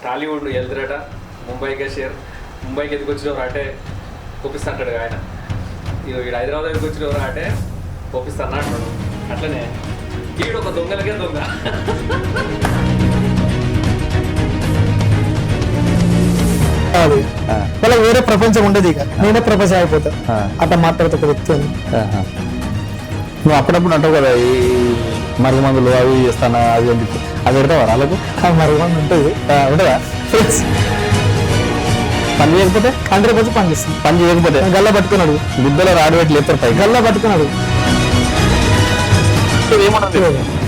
Hollywood వెళ్తారట ముంబైకే share ముంబైకి ఎందుకు వచ్చినవారు అంటే పంపిస్తా అంటాడు ఆయన ఇక్కడ హైదరాబాద్ ఎందుకు వచ్చినవారు అంటే పంపిస్తా అంటున్నాడు అట్లనే ఈడు ఒక దొంగలకే దొంగ వాళ్ళకి వేరే ప్రపంచం ఉండదు ఇక నేనే ప్రపంచం అయిపోతా అట్లా మాట్లాడుతా ఒక వ్యక్తి నువ్వు అప్పుడప్పుడు అంటావు కదా ఈ మరుగు మందులు అవి చేస్తానా అది అని చెప్పి అది పెడతావా వాళ్ళకు మరుగు మంది ఉంటుంది ఉండదా పని చేయకపోతే 100% పని చేస్తాను పని చేయకపోతే గల్లా పట్టుకున్నాడు గుద్దలో రాడు పెట్టి లేపుతారు పై గల్లా పట్టుకున్నాడు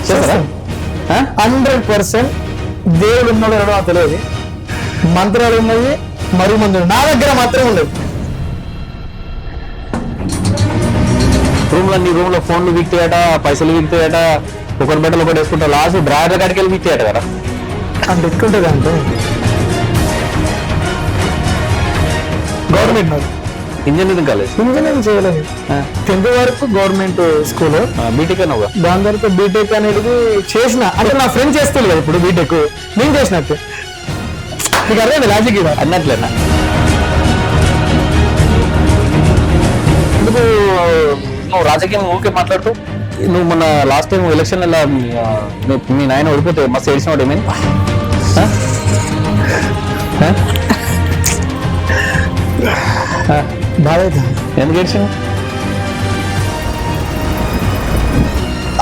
చేస్తారా 100% దేవుడు ఉన్నాడు ఎవడో తెలియదు మంత్రాలు ఉన్నది మరుగు మందులు నా దగ్గర మాత్రమే ఉండదు రూమ్ లో ఫోన్లు వీక్తాయట పైసలు వీక్తాయట ఒకరి బట్టలు ఒకటి వేసుకుంటా లాస్ట్ డ్రైవర్ కాడికి వెళ్ళి వీక్తాయట కదా అంత ఎక్కుంటుంది అంటే గవర్నమెంట్ నాకు ఇంజనీరింగ్ కాలేజ్ ఇంజనీరింగ్ చేయలేదు 10th వరకు గవర్నమెంట్ స్కూల్ బీటెక్ నువ్వు దాని తర్వాత బీటెక్ అనేది చేసిన అంటే నా ఫ్రెండ్ చేస్తుంది కదా ఇప్పుడు బీటెక్ నేను చేసినట్టు నీకు అర్థమైంది లాజిక్ ఇది అన్నట్లేనా ఎందుకు నువ్వు రాజకీయం ఊరికే మాట్లాడుతూ నువ్వు మొన్న లాస్ట్ టైం ఎలక్షన్ మీ నాయన ఓడిపోతే మస్తు ఏడిసినవాడు ఏమైంది బాగా ఎందుకు ఏడ్చావు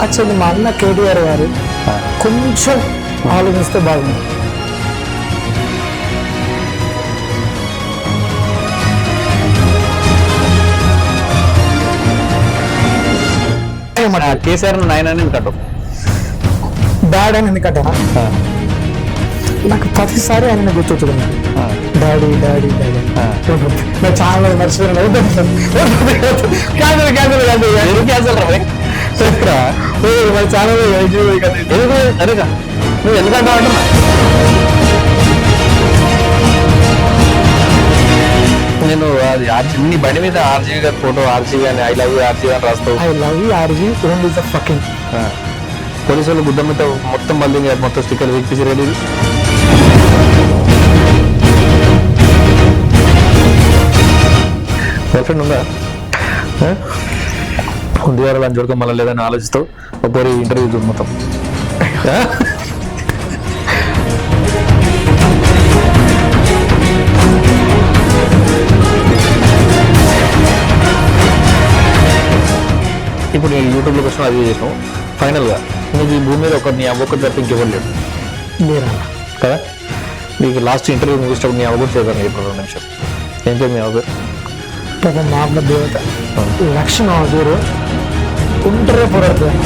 యాక్చువల్లీ మా అన్న కేటీఆర్ గారు కొంచెం ఆలోచిస్తే బాగుంది కేసీఆర్ నాయన ఎందుకంటావు డాడీ అని ఎందుకంటారా నాకు ప్రతిసారి ఆయన గుర్తొచ్చుకున్నా డాడీ డాడీ డాడీ నా చాలా మర్చిపోయినా చాలా నువ్వు ఎందుకంటావు అంటున్నా నేను అది నీ బండి మీద ఆర్జీవి గారి ఫోటో ఆర్జీవి అని ఐ లవ్ యూ ఆర్జీవి అని రాస్తావు I love you RG only the fucking police వాళ్ళు గుద్దమ్మతో మొత్తం మళ్ళీ మొత్తం స్టిక్కర్ వీక్పించి రెడీ గర్ల్ ఫ్రెండ్ ఉందా ఉంది వారు అని చూడక మళ్ళీ లేదని ఆలోచిస్తావు ఒకరి ఇంటర్వ్యూ చూడు మొత్తం ఇప్పుడు నేను యూట్యూబ్లో వచ్చిన అది చేసినావు ఫైనల్గా నీకు ఈ భూమి మీద నీ అవ్వకూడదు తప్ప ఇంకెవ్వరు లేడు మీరా కదా నీకు లాస్ట్ ఇంటర్వ్యూ ముగిసినప్పుడు నీ అవ్వకూడదు చేద్దాను ఇప్పుడు 2 నిమిషం ఏం పేరు మీ అవ్వ పాపం మా అమ్మ దేవత లక్ష్మణ పేరు ఉంటరే పోరాడుతుంది